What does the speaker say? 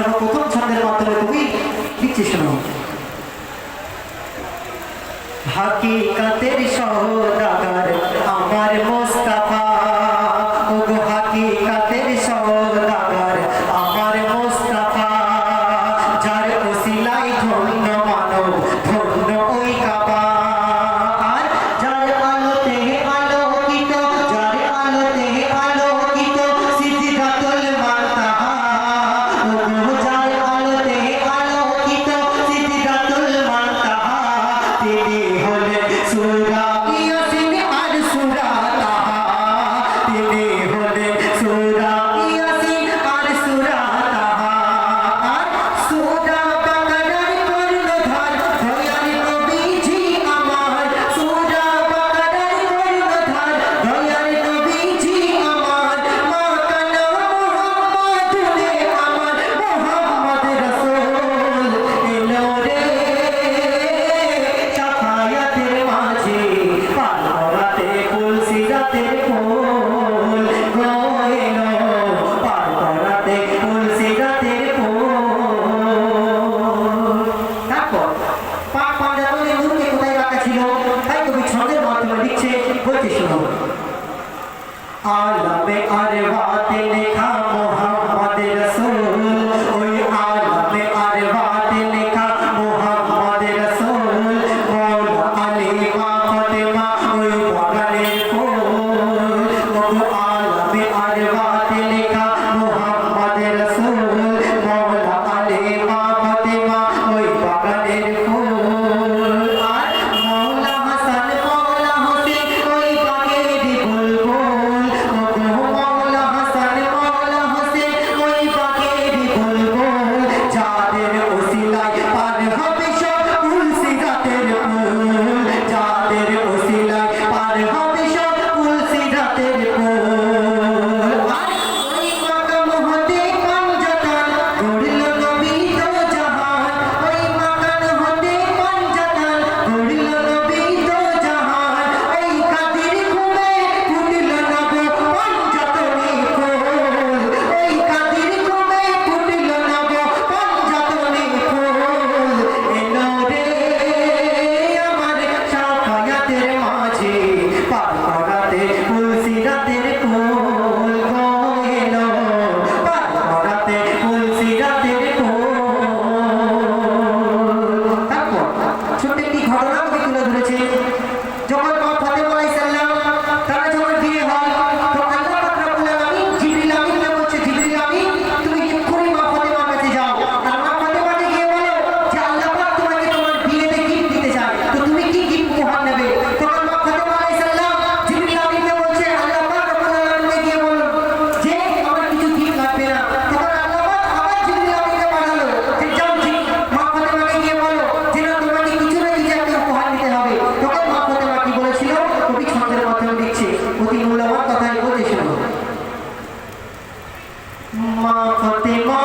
সর্বপ্রথম ছন্দের মাধ্যমে কবি লিখছে, শোনো। হাকিকাতের সওদাগার আমার মুস্তাফা, ওগো হাকিকাতের সওদাগার আমার মুস্তাফা, যার ওসিলায় ধন্য মানব ধন্য ওই কাবা, আর যার আলোতে আলোকিত, যার আলোতে আলোকিত সিদরাতুল মুনতাহা, ওগো যার আলোতে আলোকিত সিদরাতুল মুনতাহা, তিনি হলেন সূরা ইয়াসিন আর সূরা তাহা, তিনি হলেন সূরা ইয়াসিন আর সূরা তাহা, আর সূরা বাকারার কর্ণধার দয়ার নবীজি আমার, সূরা বাকারার কর্ণধার দয়ার নবীজি আমার, মা কানা মুহাম্মাদুরে আমার মুহাম্মদ রাসূল এলো রে সাফায়াতের মাঝে, পার করাতে কুল সিরাতের ফুল গো এলো, পার করাতে কুল সিরাতের ফুল। তারপর পাক পাঞ্জাতনের নূরকে কোথায় রাখা ছিল, তাই কবি ছন্দের মাধ্যমে লিখছে, বলছে, শোনো। আলমে আরওয়াতে লেখা মুহাম্মদ রাসূল, ওই আলমে আরওয়াতে লেখা মুহাম্মদ রাসূল, মওলা আলী মা ফাতেমা ওই বাগানের ফুল, ওগো আলমে আরওয়াতে লেখা মুহাম্মদ রাসূল, মওলা আলী মা ফাতেমা ওই বাগানের ফুল, আর মওলা হাসান মওলা হোসেন ওই বাগের বুলবুল, ওগো মওলা হাসান মওলা হোসেন ওই বাগের বুলবুল, যাদের ওসিলায় পার হবে সব কুল সিরাতের ফুল, যাদের ওসিলায় পার হবে সব কুল সিরাতের ফুল, আর ওই মাকাম হতে পাঞ্জাতন গড়ল নবী দো জাহান, ওই মাকাম হতে পাঞ্জাতন গড়ল নবী দো জাহান, এই কাদির ঘুমে ফুটল নব পাঞ্জাতনি ফুল, এই কাদির ঘুমে ফুটল নব পাঞ্জাতনি ফুল, এলো রে আমার সাফায়াতের মাঝে, পার করাতে কুল সিরাতের ফুল গো এলো, পার করাতে কুল সিরাতের ফুল। তারপর ছোট্ট একটি ঘটনা কবি তুলে ধরেছে। যখন মা ফাতেমা আলাইহিস সালাম তারা যখন বিয়ে হয়, তো আল্লাহ পাক রব্বুল আলামিন জিবরিল আমিনকে বলছে, জিবরিল আমিন তুমি এক্ষুনি মা ফাতেমার কাছে যাও, আর মা ফাতেমাকে গিয়ে বলো যে আল্লাহ পাক তোমাকে তোমার বিয়েতে গিফট দিতে চায়, তো তুমি কি গিফট উপহার নেবে। তখন মা ফাতেমা আলাইহিস সালাম জিবরিল আমিনকে বলছে, আল্লাহ পাক রব্বুল আলামিনকে গিয়ে বলো যে আমার কিছু গিফট লাগবে না। তখন আল্লাহ পাক আবার জিবরিল আমিনকে পাঠালো যে যাও মা ফাতেমাকে গিয়ে বলো যে না তোমাকে কিছু না কিছু একটা উপহার দিতে হবে। তখন মা ফাতেমা কি বলেছিল, কবি ছন্দের মাধ্যমে লিখছে, অতি মূল্যবান কথাই বলতে, শোনো। মা ফাতেমা